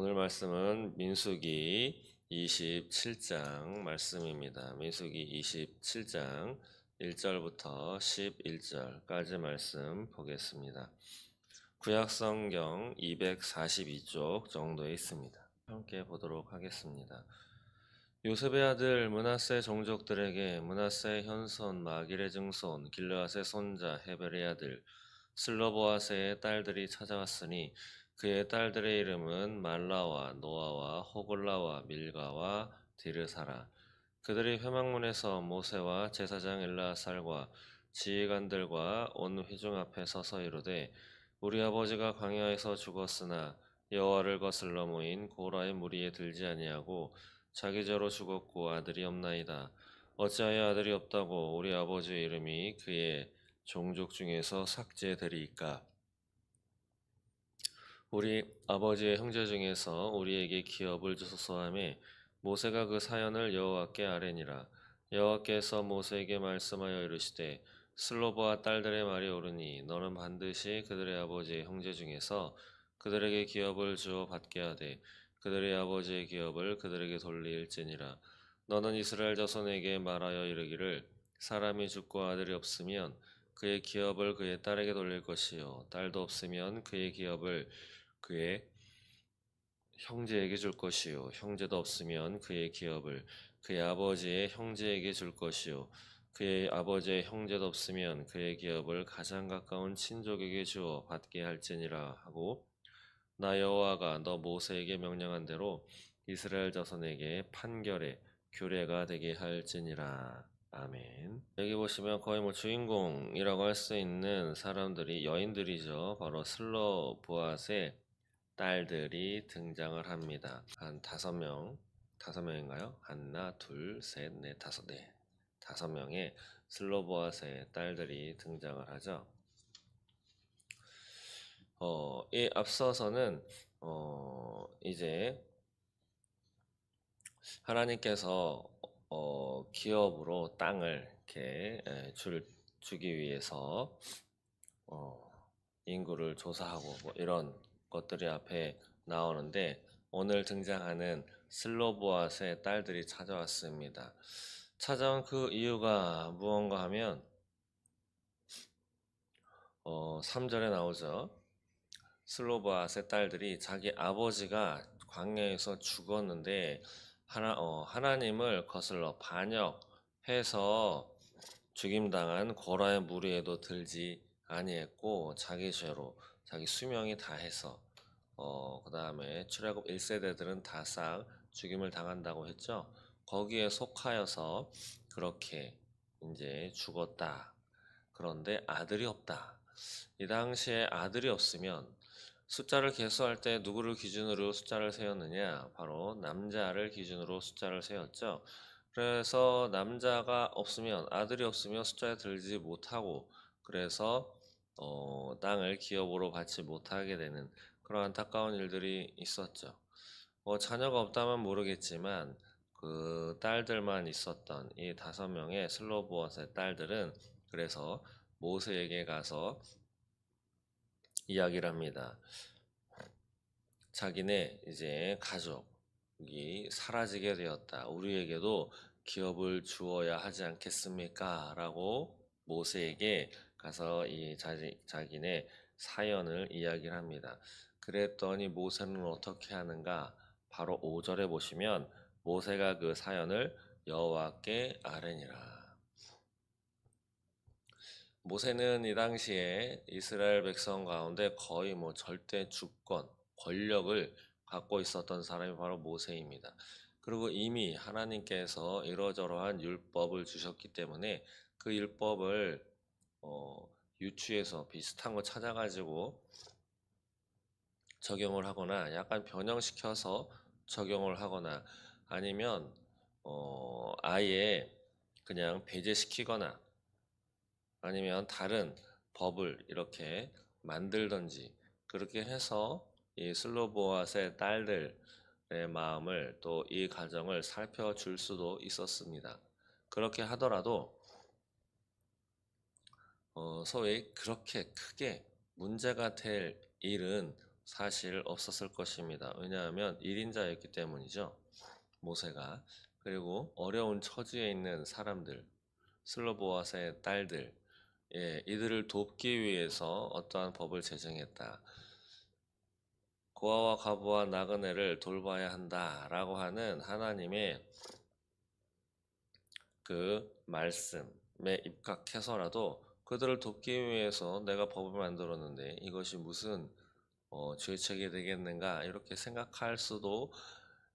오늘 말씀은 민수기 27장 말씀입니다. 민수기 27장 1절부터 11절까지 말씀 보겠습니다. 구약성경 242쪽 정도에 있습니다. 함께 보도록 하겠습니다. 요셉의 아들 므낫세 종족들에게 므낫세의 현손 마길의 증손 길르앗의 손자 헤벨의 아들 슬로보아세의 딸들이 찾아왔으니 그의 딸들의 이름은 말라와 노아와 호글라와 밀가와 디르사라. 그들이 회막문에서 모세와 제사장 엘르아살과 지휘관들과 온 회중 앞에 서서 이르되 우리 아버지가 광야에서 죽었으나 여호와를 거슬러 모인 고라의 무리에 들지 아니하고 자기 죄로 죽었고 아들이 없나이다. 어찌하여 아들이 없다고 우리 아버지의 이름이 그의 종족 중에서 삭제되리이까? 우리 아버지의 형제 중에서 우리에게 기업을 주소서 하매 모세가 그 사연을 여호와께 아뢰니라. 여호와께서 모세에게 말씀하여 이르시되 슬로보아 딸들의 말이 옳으니 너는 반드시 그들의 아버지의 형제 중에서 그들에게 기업을 주어 받게 하되 그들의 아버지의 기업을 그들에게 돌릴지니라. 너는 이스라엘 자손에게 말하여 이르기를 사람이 죽고 아들이 없으면 그의 기업을 그의 딸에게 돌릴 것이요 딸도 없으면 그의 기업을 그의 형제에게 줄 것이요 형제도 없으면 그의 기업을 그의 아버지의 형제에게 줄 것이요 그의 아버지의 형제도 없으면 그의 기업을 가장 가까운 친족에게 주어 받게 할지니라 하고 나 여호와가 너 모세에게 명령한 대로 이스라엘 자손에게 판결의 규례가 되게 할지니라. 아멘. 여기 보시면 거의 주인공이라고 할 수 있는 사람들이 여인들이죠. 바로 슬로보앗의 딸들이 등장을 합니다. 한 5명인가요? 하나, 둘, 셋, 넷, 다섯, 네. 5명의 슬로보앗의 딸들이 등장을 하죠. 이 앞서서는 이제 하나님께서 기업으로 땅을 이렇게 주기 위해서 인구를 조사하고 뭐 이런 것들이 앞에 나오는데 오늘 등장하는 슬로보앗의 딸들이 찾아왔습니다. 찾아온 그 이유가 무언가 하면 3절에 나오죠. 슬로보앗의 딸들이 자기 아버지가 광야에서 죽었는데 하나님을 거슬러 반역해서 죽임당한 고라의 무리에도 들지 아니했고 자기 죄로 자기 수명이 다해서 그 다음에 출애굽 1세대들은 다 싹 죽임을 당한다고 했죠. 거기에 속하여서 그렇게 이제 죽었다. 그런데 아들이 없다. 이 당시에 아들이 없으면 숫자를 계수할 때 누구를 기준으로 숫자를 세웠느냐? 바로 남자를 기준으로 숫자를 세웠죠. 그래서 남자가 없으면 아들이 없으면 숫자에 들지 못하고 그래서 땅을 기업으로 받지 못하게 되는 그런 안타까운 일들이 있었죠. 자녀가 없다면 모르겠지만 그 딸들만 있었던 이 5명의 슬로보아스의 딸들은 그래서 모세에게 가서 이야기를 합니다. 자기네 이제 가족이 사라지게 되었다. 우리에게도 기업을 주어야 하지 않겠습니까? 라고 모세에게 가서 이 자기네 사연을 이야기를 합니다. 그랬더니 모세는 어떻게 하는가? 바로 5절에 보시면 모세가 그 사연을 여호와께 아뢰니라. 모세는 이 당시에 이스라엘 백성 가운데 거의 절대 주권, 권력을 갖고 있었던 사람이 바로 모세입니다. 그리고 이미 하나님께서 이러저러한 율법을 주셨기 때문에 그 율법을 유추해서 비슷한 거 찾아가지고 적용을 하거나 약간 변형시켜서 적용을 하거나 아니면 아예 그냥 배제시키거나 아니면 다른 법을 이렇게 만들던지 그렇게 해서 이 슬로보아스의 딸들의 마음을 또 이 가정을 살펴줄 수도 있었습니다. 그렇게 하더라도 소위 그렇게 크게 문제가 될 일은 사실 없었을 것입니다. 왜냐하면 1인자였기 때문이죠. 모세가. 그리고 어려운 처지에 있는 사람들, 슬로보아스의 딸들, 이들을 돕기 위해서 어떠한 법을 제정했다. 고아와 과부와 나그네를 돌봐야 한다라고 하는 하나님의 그 말씀에 입각해서라도 그들을 돕기 위해서 내가 법을 만들었는데 이것이 무슨 죄책이 되겠는가 이렇게 생각할 수도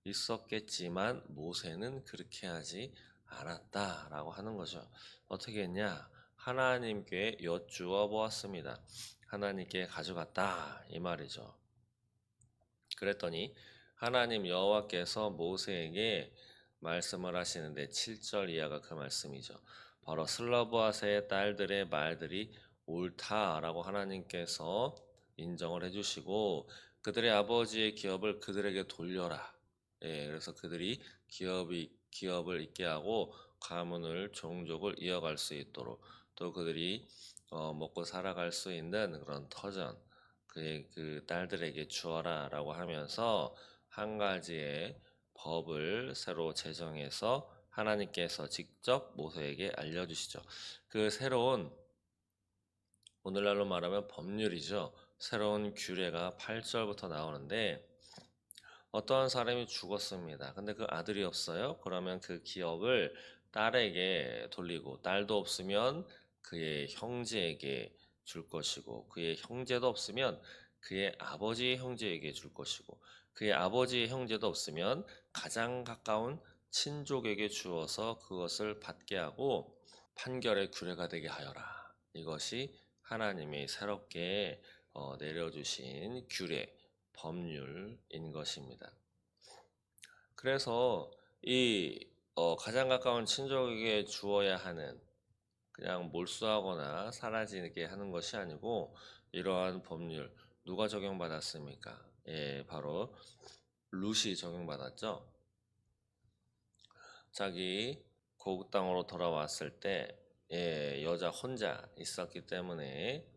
있었겠지만 모세는 그렇게 하지 않았다라고 하는 거죠. 어떻게 했냐? 하나님께 여쭈어 보았습니다. 하나님께 가져갔다 이 말이죠. 그랬더니 하나님 여호와께서 모세에게 말씀을 하시는데 7절 이하가 그 말씀이죠. 바로 슬로보아스의 딸들의 말들이 옳다라고 하나님께서 인정을 해주시고 그들의 아버지의 기업을 그들에게 돌려라. 그래서 그들이 기업을 있게 하고 가문을 종족을 이어갈 수 있도록 또 그들이 먹고 살아갈 수 있는 그런 터전 그의 그 딸들에게 주어라라고 하면서 한 가지의 법을 새로 제정해서 하나님께서 직접 모세에게 알려주시죠. 그 새로운 오늘날로 말하면 법률이죠. 새로운 규례가 8절부터 나오는데 어떠한 사람이 죽었습니다. 근데 그 아들이 없어요. 그러면 그 기업을 딸에게 돌리고 딸도 없으면 그의 형제에게 줄 것이고 그의 형제도 없으면 그의 아버지의 형제에게 줄 것이고 그의 아버지의 형제도 없으면 가장 가까운 친족에게 주어서 그것을 받게 하고 판결의 규례가 되게 하여라. 이것이 하나님이 새롭게 내려주신 규례, 법률인 것입니다. 그래서 이 가장 가까운 친족에게 주어야 하는 그냥 몰수하거나 사라지게 하는 것이 아니고 이러한 법률 누가 적용받았습니까? 바로 룻이 적용받았죠. 자기 고국 땅으로 돌아왔을 때 여자 혼자 있었기 때문에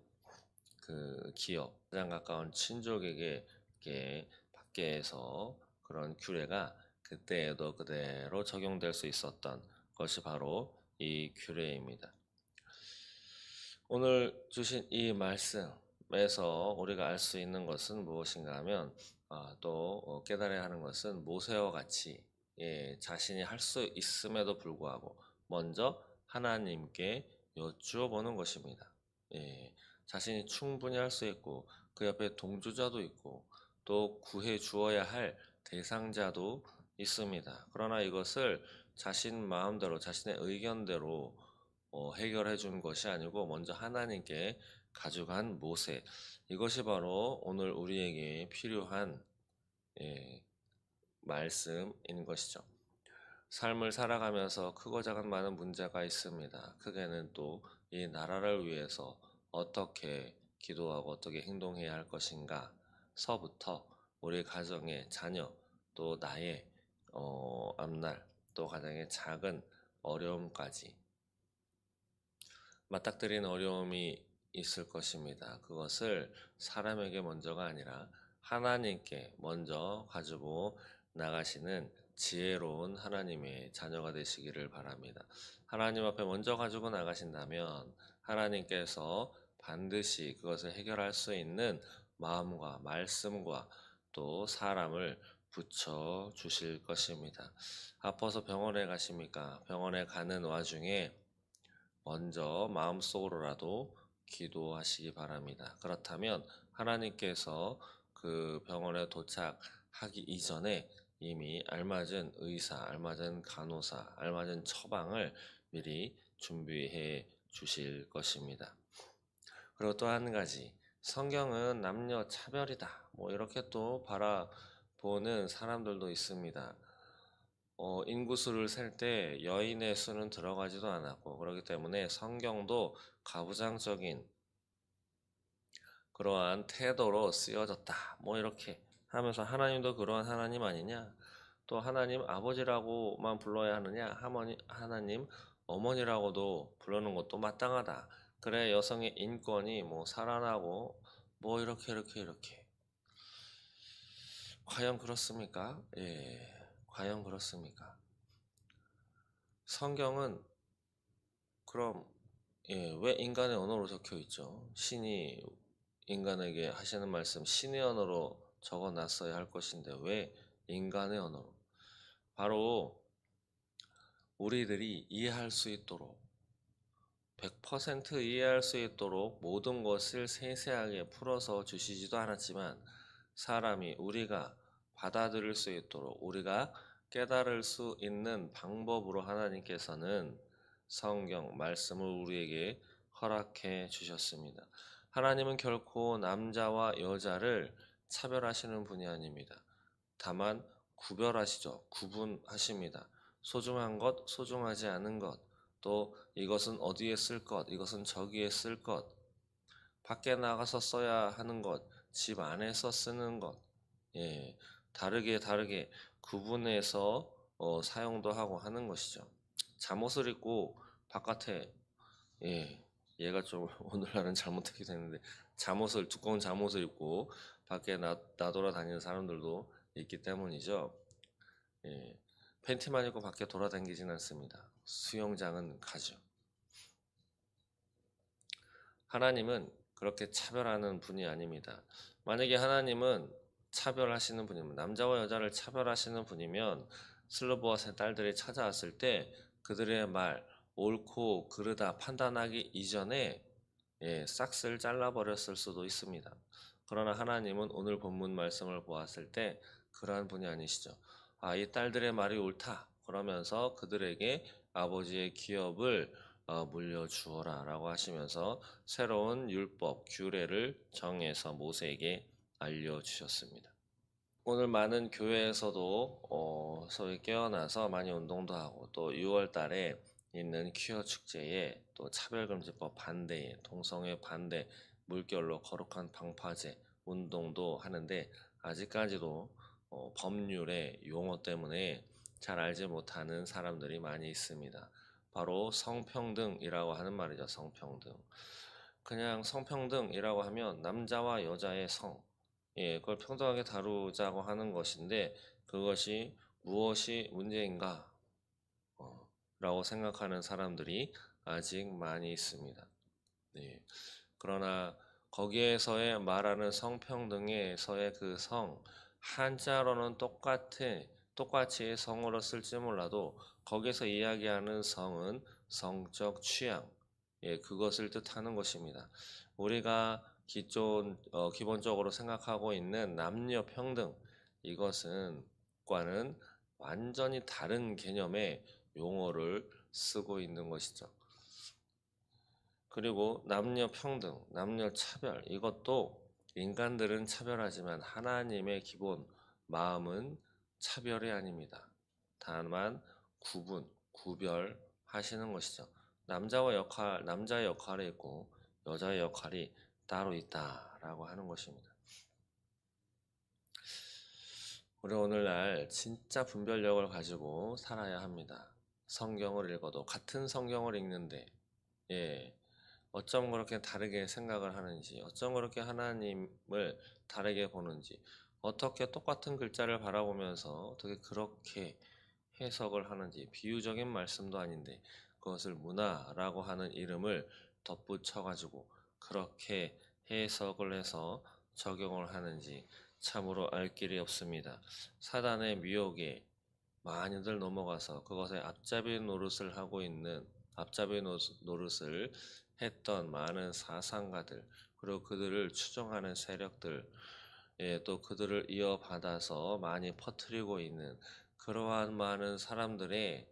그 기업 가장 가까운 친족에게 이렇게 밖에서 그런 규례가 그때에도 그대로 적용될 수 있었던 것이 바로 이 규례입니다. 오늘 주신 이 말씀에서 우리가 알 수 있는 것은 무엇인가 하면 또 깨달아야 하는 것은 모세와 같이 자신이 할 수 있음에도 불구하고 먼저 하나님께 여쭈어 보는 것입니다. 자신이 충분히 할 수 있고 그 옆에 동조자도 있고 또 구해 주어야 할 대상자도 있습니다. 그러나 이것을 자신 마음대로 자신의 의견대로 해결해 준 것이 아니고 먼저 하나님께 가져간 모세 이것이 바로 오늘 우리에게 필요한 예, 말씀인 것이죠. 삶을 살아가면서 크고 작은 많은 문제가 있습니다. 크게는 또 이 나라를 위해서 어떻게 기도하고 어떻게 행동해야 할 것인가 서부터 우리 가정의 자녀 또 나의 앞날 또 가정의 작은 어려움까지 맞닥뜨린 어려움이 있을 것입니다. 그것을 사람에게 먼저가 아니라 하나님께 먼저 가지고 나가시는 지혜로운 하나님의 자녀가 되시기를 바랍니다. 하나님 앞에 먼저 가지고 나가신다면 하나님께서 반드시 그것을 해결할 수 있는 마음과 말씀과 또 사람을 붙여 주실 것입니다. 아파서 병원에 가십니까? 병원에 가는 와중에 먼저 마음속으로라도 기도하시기 바랍니다. 그렇다면 하나님께서 그 병원에 도착하기 이전에 이미 알맞은 의사, 알맞은 간호사, 알맞은 처방을 미리 준비해 주실 것입니다. 그리고 또 한 가지, 성경은 남녀 차별이다. 뭐 이렇게 또 바라보는 사람들도 있습니다. 인구수를 셀 때 여인의 수는 들어가지도 않았고 그렇기 때문에 성경도 가부장적인 그러한 태도로 쓰여졌다. 뭐 이렇게 하면서 하나님도 그러한 하나님 아니냐? 또 하나님 아버지라고만 불러야 하느냐? 하나님 어머니라고도 부르는 것도 마땅하다. 그래 여성의 인권이 뭐 살아나고 뭐 이렇게 과연 그렇습니까? 과연 그렇습니까? 성경은 그럼 왜 인간의 언어로 적혀 있죠? 신이 인간에게 하시는 말씀 신의 언어로 적어 놨어야 할 것인데 왜 인간의 언어로? 바로 우리들이 이해할 수 있도록 100% 이해할 수 있도록 모든 것을 세세하게 풀어서 주시지도 않았지만 사람이 우리가 받아들일 수 있도록 우리가 깨달을 수 있는 방법으로 하나님께서는 성경 말씀을 우리에게 허락해 주셨습니다. 하나님은 결코 남자와 여자를 차별하시는 분이 아닙니다. 다만 구별하시죠. 구분하십니다. 소중한 것, 소중하지 않은 것, 또 이것은 어디에 쓸 것, 이것은 저기에 쓸 것, 밖에 나가서 써야 하는 것, 집 안에서 쓰는 것, 다르게 구분해서 사용도 하고 하는 것이죠. 잠옷을 입고 바깥에, 얘가 좀 오늘날은 잘못하기도 했는데, 두꺼운 잠옷을 입고 밖에 나돌아다니는 사람들도 있기 때문이죠. 팬티만 입고 밖에 돌아다니지는 않습니다. 수영장은 가죠. 하나님은 그렇게 차별하는 분이 아닙니다. 만약에 하나님은 차별하시는 분이면 남자와 여자를 차별하시는 분이면 슬로보아스의 딸들이 찾아왔을 때 그들의 말 옳고 그르다 판단하기 이전에 싹을 잘라버렸을 수도 있습니다. 그러나 하나님은 오늘 본문 말씀을 보았을 때 그러한 분이 아니시죠. 이 딸들의 말이 옳다. 그러면서 그들에게 아버지의 기업을 물려주어라 라고 하시면서 새로운 율법, 규례를 정해서 모세에게 알려주셨습니다. 오늘 많은 교회에서도 소위 깨어나서 많이 운동도 하고 또 6월 달에 있는 퀴어 축제에 또 차별금지법 반대에 동성애 반대 물결로 거룩한 방파제 운동도 하는데 아직까지도 법률의 용어 때문에 잘 알지 못하는 사람들이 많이 있습니다. 바로 성평등이라고 하는 말이죠. 성평등. 그냥 성평등이라고 하면 남자와 여자의 성, 그걸 평등하게 다루자고 하는 것인데 그것이 무엇이 문제인가? 라고 생각하는 사람들이 아직 많이 있습니다. 그러나 거기에서의 말하는 성평등에서의 그 성, 한자로는 똑같이 성으로 쓸지 몰라도 거기서 이야기하는 성은 성적 취향, 그것을 뜻하는 것입니다. 우리가 기본적으로 생각하고 있는 남녀 평등, 이것은 과는 완전히 다른 개념의 용어를 쓰고 있는 것이죠. 그리고 남녀 평등, 남녀 차별, 이것도 인간들은 차별하지만 하나님의 기본 마음은 차별이 아닙니다. 다만 구별하시는 것이죠. 남자의 역할이 있고 여자의 역할이 따로 있다라고 하는 것입니다. 우리 오늘날 진짜 분별력을 가지고 살아야 합니다. 성경을 읽어도 같은 성경을 읽는데 어쩜 그렇게 다르게 생각을 하는지, 어쩜 그렇게 하나님을 다르게 보는지, 어떻게 똑같은 글자를 바라보면서 어떻게 그렇게 해석을 하는지, 비유적인 말씀도 아닌데 그것을 문화라고 하는 이름을 덧붙여가지고 그렇게 해석을 해서 적용을 하는지 참으로 알 길이 없습니다. 사단의 미혹에 많이들 넘어가서 그것에 앞잡이 노릇을 했던 많은 사상가들, 그리고 그들을 추종하는 세력들, 또 그들을 이어받아서 많이 퍼뜨리고 있는 그러한 많은 사람들의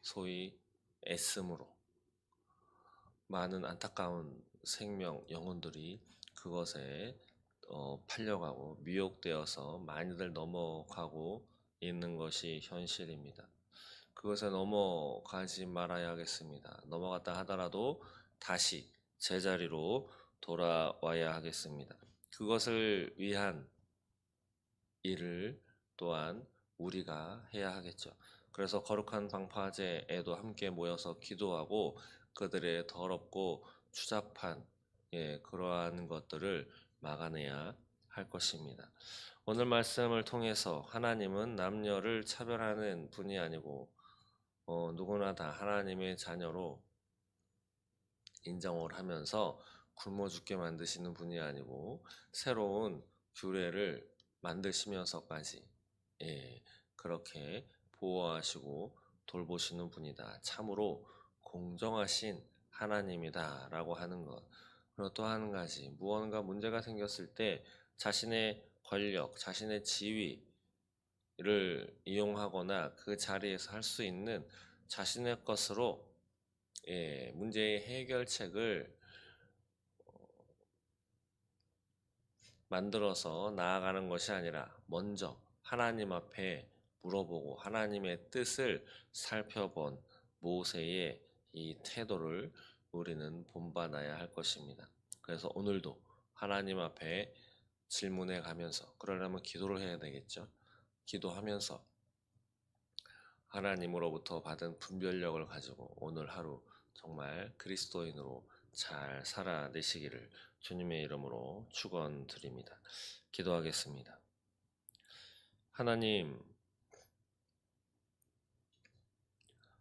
소위 애씀으로 많은 안타까운 생명, 영혼들이 그것에 팔려가고 미혹되어서 많이들 넘어가고 있는 것이 현실입니다. 그것에 넘어가지 말아야 하겠습니다. 넘어갔다 하더라도 다시 제자리로 돌아와야 하겠습니다. 그것을 위한 일을 또한 우리가 해야 하겠죠. 그래서 거룩한 방파제에도 함께 모여서 기도하고 그들의 더럽고 추잡한 그러한 것들을 막아내야 할 것입니다. 오늘 말씀을 통해서 하나님은 남녀를 차별하는 분이 아니고 누구나 다 하나님의 자녀로 인정을 하면서 굶어 죽게 만드시는 분이 아니고 새로운 규례를 만드시면서까지 그렇게 보호하시고 돌보시는 분이다. 참으로 공정하신 하나님이다라고 하는 것. 그리고 또 한 가지, 무언가 문제가 생겼을 때 자신의 권력, 자신의 지위를 이용하거나 그 자리에서 할 수 있는 자신의 것으로 문제의 해결책을 만들어서 나아가는 것이 아니라 먼저 하나님 앞에 물어보고 하나님의 뜻을 살펴본 모세의 이 태도를 우리는 본받아야 할 것입니다. 그래서 오늘도 하나님 앞에 질문해 가면서, 그러려면 기도를 해야 되겠죠. 기도하면서 하나님으로부터 받은 분별력을 가지고 오늘 하루 정말 그리스도인으로 잘 살아내시기를 주님의 이름으로 축원드립니다. 기도하겠습니다. 하나님,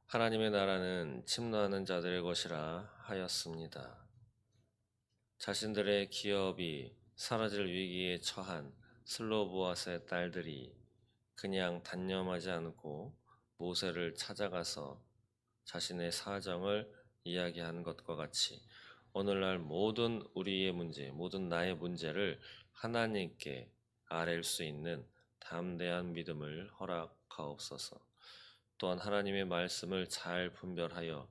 하나님의 나라는 침노하는 자들의 것이라 하였습니다. 자신들의 기업이 사라질 위기에 처한 슬로보아스의 딸들이 그냥 단념하지 않고 모세를 찾아가서 자신의 사정을 이야기하는 것과 같이 오늘날 모든 우리의 문제, 모든 나의 문제를 하나님께 아뢰일 수 있는 담대한 믿음을 허락하옵소서. 또한 하나님의 말씀을 잘 분별하여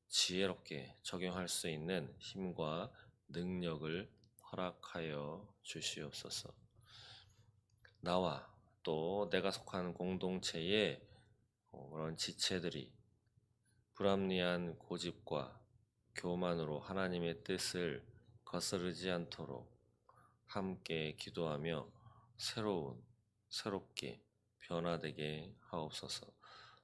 지혜롭게 적용할 수 있는 힘과 능력을 허락하여 주시옵소서. 나와 또 내가 속한 공동체의 그런 지체들이 불합리한 고집과 교만으로 하나님의 뜻을 거스르지 않도록 함께 기도하며 새롭게 변화되게 하옵소서.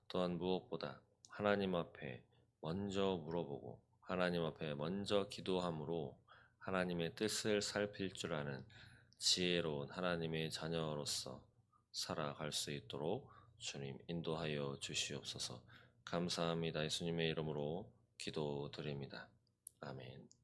또한 무엇보다 하나님 앞에 먼저 물어보고 하나님 앞에 먼저 기도함으로 하나님의 뜻을 살필 줄 아는 지혜로운 하나님의 자녀로서 살아갈 수 있도록 주님 인도하여 주시옵소서. 감사합니다. 예수님의 이름으로 기도드립니다. 아멘.